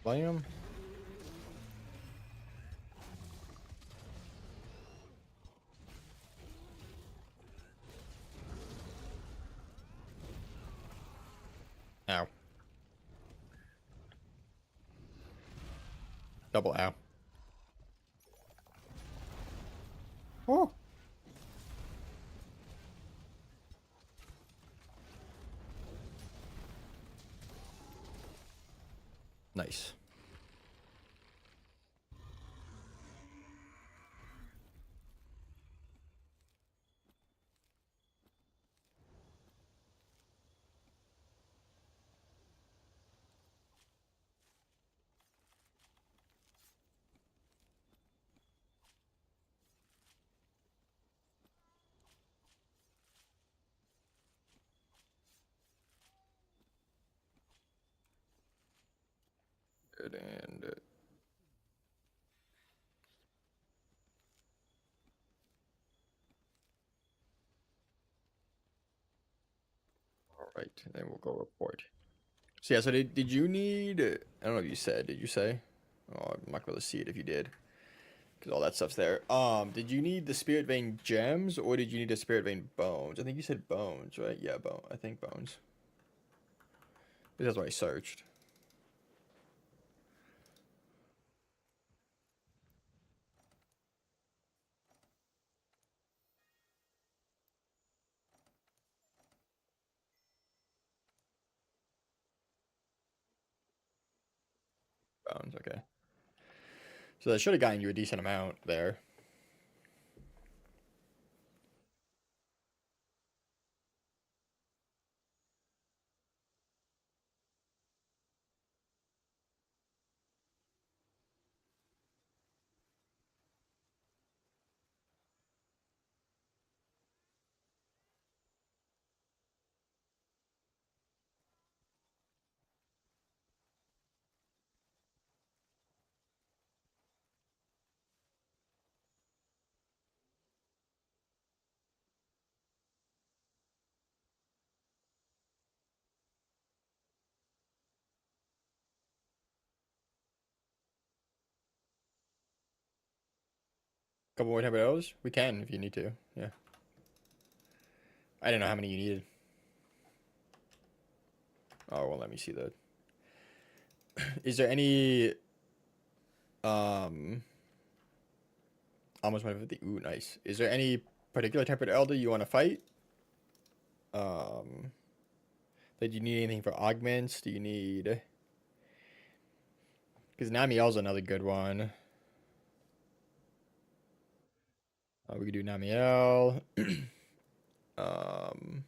Volume. Ow. Double ow. Oh. Nice. Good and Right, and then we'll go report. So yeah, so did you need? I don't know if you said. Did you say? Oh, I'm not gonna see it if you did, because all that stuff's there. Did you need the spirit vein gems or did you need the spirit vein bones? I think you said bones, right? Yeah, bone. I think bones. That's what I searched. Bones. Okay. So that should have gotten you a decent amount there. Couple more type of those? We can if you need to. Yeah. I didn't know how many you needed. Oh well, let me see the. Is there any um almost 150? Ooh, nice. Is there any particular type of elder you want to fight? Um, did you need anything for augments? Do you need? Because Namiel's another good one. We could do Namiel. um,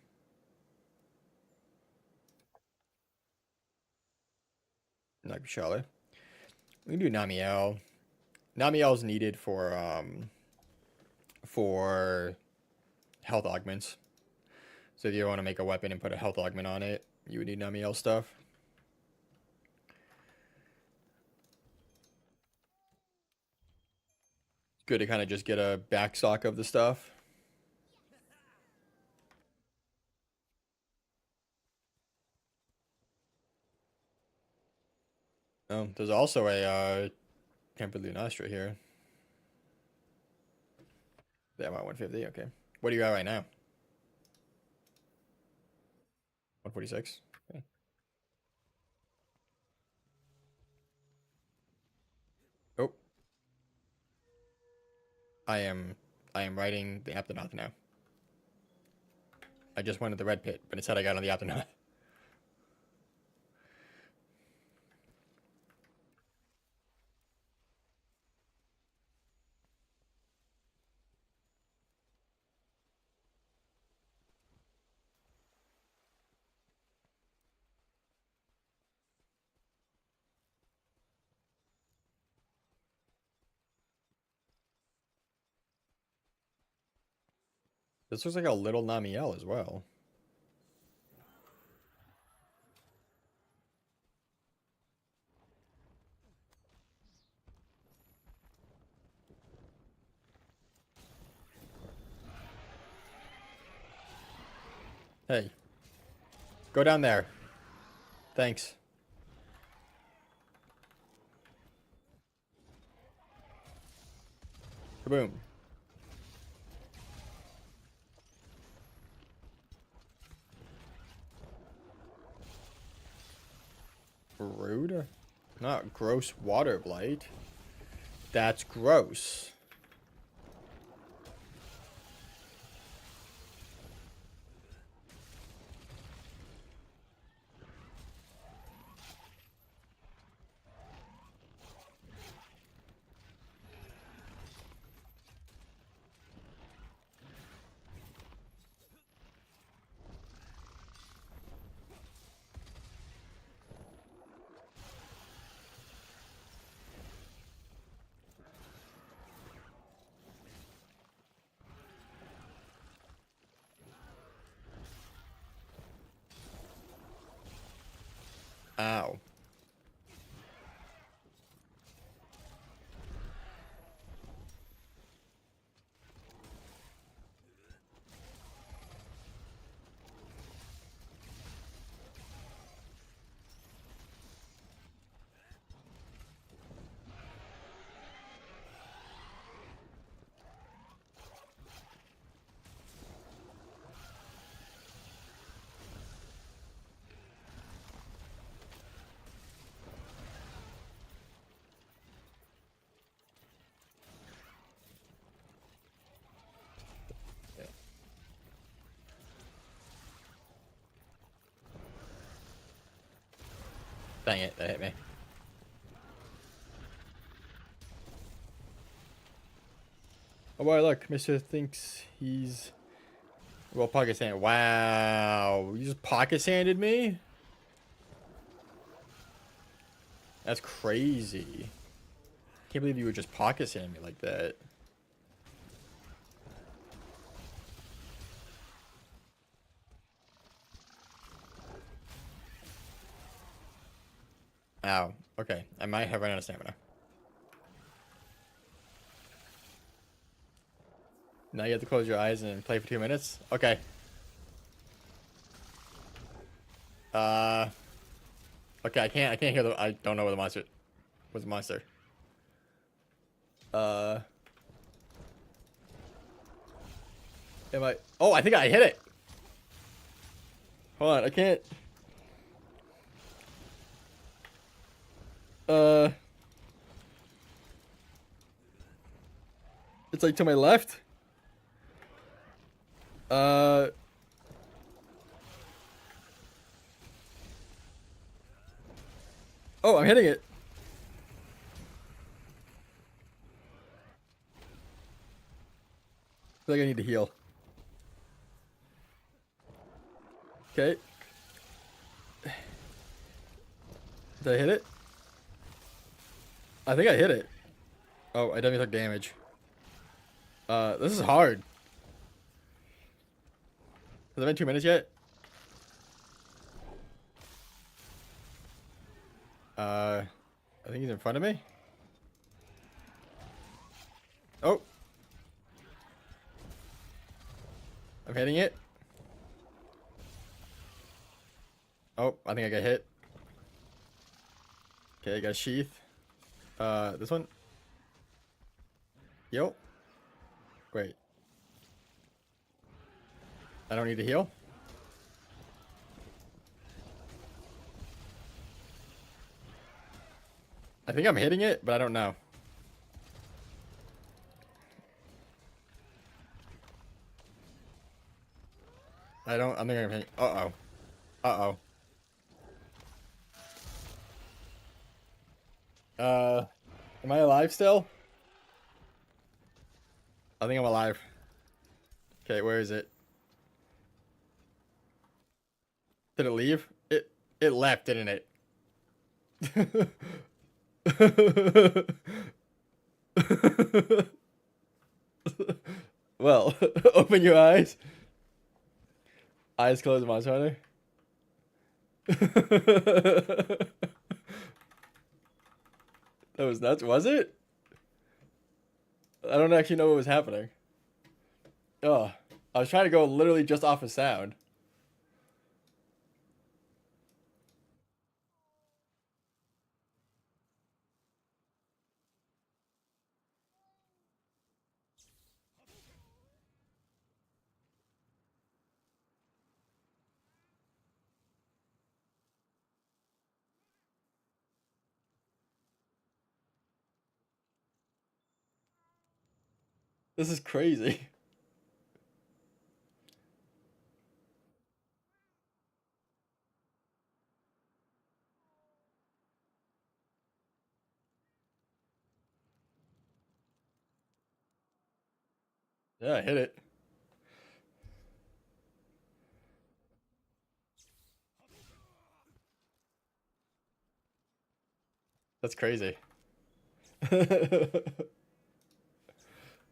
like Charlotte. We can do Namiel. Namiel's needed for health augments. So if you want to make a weapon and put a health augment on it, you would need Namiel stuff. It's good to kind of just get a backstock of the stuff. There's also a Tempered Lunastra here. Yeah, I'm at 150. Okay. What are you at right now? 146. Okay. Oh, I am I am writing the Aptonoth now. I just went to the red pit, but it said I got on the Aptonoth. This looks like a little Namiel as well. Hey, go down there. Thanks. Kaboom. Rude. Not gross water blight. That's gross. Ow. Dang it, that hit me. Oh boy, look, Mr. thinks he's... Well, pocket sand. Wow, you just pocket sanded me? That's crazy. Can't believe you would just pocket sand me like that. Ow. Okay, I might have run out of stamina. Now you have to close your eyes and play for 2 minutes? Okay. Okay, I can't hear the... I don't know where the monster... Where's the monster? Am I... Oh, I think I hit it! Hold on, I can't... It's like to my left? Oh, I'm hitting it. I feel like I need to heal. Okay. Did I hit it? I think I hit it. Oh, I definitely took damage. This is hard. Has it been 2 minutes yet? I think he's in front of me. Oh. I'm hitting it. Oh, I think I got hit. Okay, I got a sheath. This one. Yo. Great. I don't need to heal. I think I'm hitting it, but I don't know. I think I'm hitting... Uh-oh. Uh-oh. Am I alive still? I think I'm alive. Okay, where is it? Did it leave? It left, didn't it? Well, open your eyes. Eyes closed, Monster Hunter. That was nuts, was it? I don't actually know what was happening. Oh, I was trying to go literally just off of sound. This is crazy. Yeah, I hit it. That's crazy.